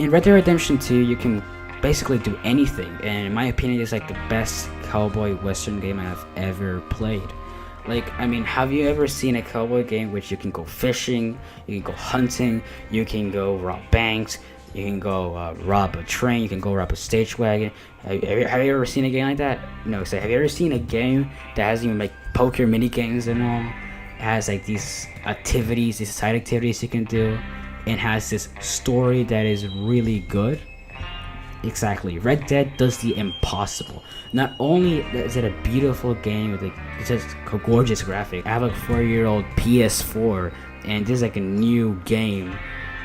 In Red Dead Redemption 2, you can basically do anything, and in my opinion, it's like the best cowboy western game I've ever played. Like, I mean, have you ever seen a cowboy game which you can go fishing, you can go hunting, you can go rob banks, you can go rob a train, you can go rob a stage wagon? Have you ever seen a game like that? No. So have you ever seen a game that has even like poker mini games and all? It has like these activities, these side activities you can do, and has this story that is really good. Exactly. Red Dead does the impossible. Not only is it a beautiful game with like it's just a gorgeous graphic. I have a 4-year-old PS4, and this is like a new game,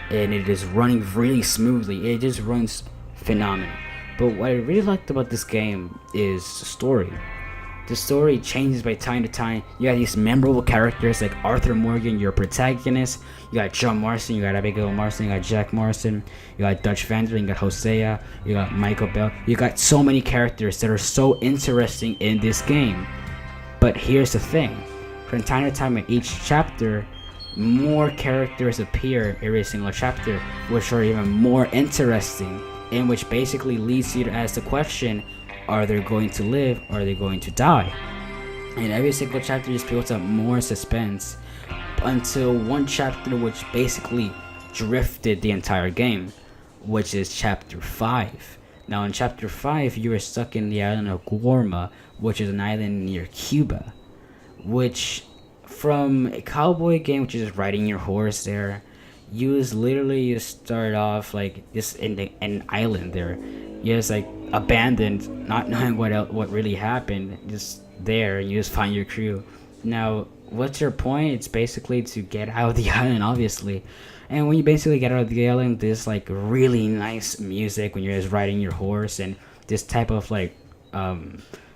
and it is running really smoothly. It just runs phenomenal. But what I really liked about this game is the story. The story changes by time to time. You got these memorable characters like Arthur Morgan, your protagonist. You got John Marston, you got Abigail Marston, you got Jack Marston, you got Dutch Van Der Linde, you got Hosea, you got Michael Bell. You got so many characters that are so interesting in this game. But here's the thing. From time to time in each chapter, more characters appear every single chapter, which are even more interesting, and which basically leads you to ask the question, are they going to live or are they going to die? And every single chapter just builds up more suspense until one chapter which basically drifted the entire game, which is chapter 5. Now in chapter 5 you are stuck in the island of Guarma, which is an island near Cuba, which from a cowboy game which is riding your horse there, you start off like this in an island there. You're just like abandoned, not knowing what really happened, just there, and you just find your crew. Now, what's your point? It's basically to get out of the island, obviously. And when you basically get out of the island, there's like really nice music when you're just riding your horse, and this type of like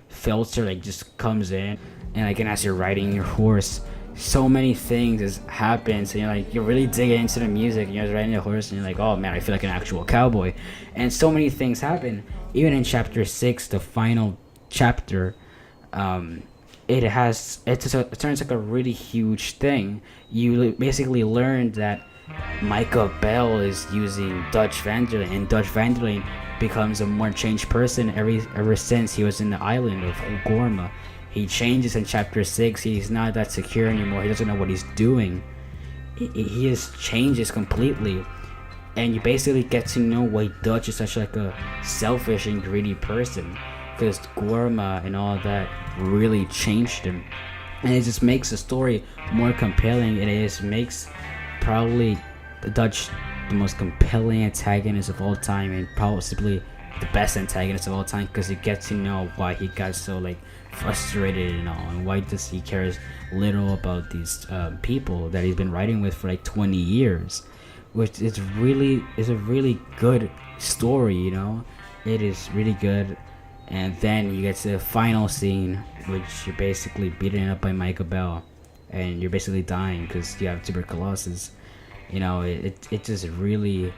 filter like just comes in, and like, and as you're riding your horse, so many things has happened, so you're really digging into the music, and you're just riding a horse, and you're like, oh man, I feel like an actual cowboy. And so many things happen. Even in chapter 6, the final chapter, it turns like a really huge thing. You basically learn that Michael Bell is using Dutch Van Der Linde, and Dutch Van Der Linde becomes a more changed person ever since he was in the island of Gorma. He changes in chapter 6. He's not that secure anymore. He doesn't know what he's doing. He just changes completely. And you basically get to know why Dutch is such like a selfish and greedy person. Because Guarma and all that really changed him. And it just makes the story more compelling. And it just makes probably the Dutch the most compelling antagonist of all time. And possibly the best antagonist of all time. Because you get to know why he got so like frustrated and all, and why does he cares little about these people that he's been writing with for like 20 years, which is a really good story, you know. It is really good. And then you get to the final scene, which you're basically beaten up by Michael Bell, and you're basically dying because you have tuberculosis. You know, it just really,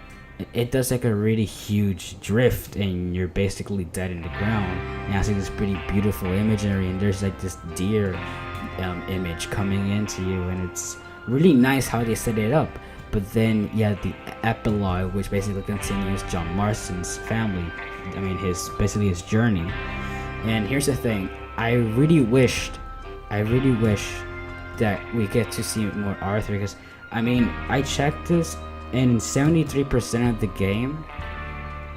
it does like a really huge drift, and you're basically dead in the ground. And it's like this pretty beautiful imagery, and there's like this deer image coming into you, and it's really nice how they set it up. But then you have the epilogue, which basically continues John Marston's family. I mean, his journey. And here's the thing: I really wish that we get to see more Arthur, because I mean, I checked this, and 73% of the game,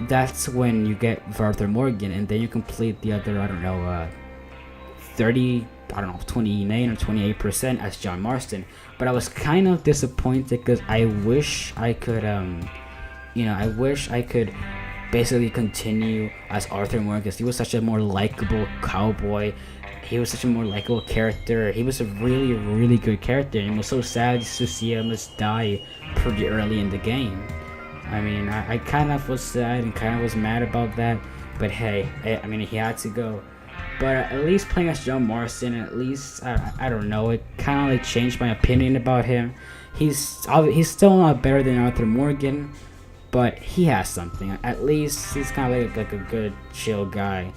that's when you get Arthur Morgan, and then you complete the other, 29 or 28% as John Marston. But I was kind of disappointed because I wish I could basically continue as Arthur Morgan, because he was such a more likable cowboy. He was such a more likable character. He was a really, really good character, and it was so sad to see him just die pretty early in the game. I mean, I kind of was sad and kind of was mad about that, but hey, I mean, he had to go. But at least playing as John Marston, at least, I don't know, it kind of like changed my opinion about him. He's still not better than Arthur Morgan, but he has something. At least he's kind of like a good, chill guy.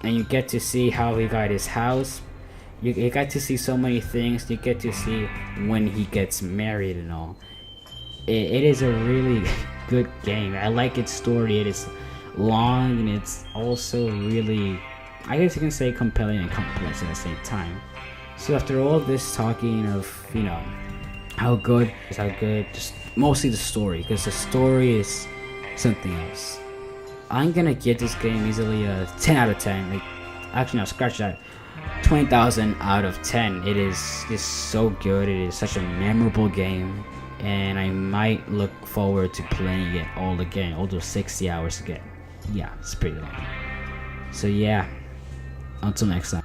And you get to see how he got his house. You got to see so many things. You get to see when he gets married and all. it is a really good game. I like its story. It is long and it's also really, I guess you can say, compelling and complex at the same time. So after all this talking of, how good, just mostly the story, because the story is something else. I'm gonna give this game easily a 10 out of 10. Like, actually, no, scratch that. 20,000 out of 10. It is just so good. It is such a memorable game, and I might look forward to playing it all again, all those 60 hours again. Yeah, it's pretty long. So yeah, until next time.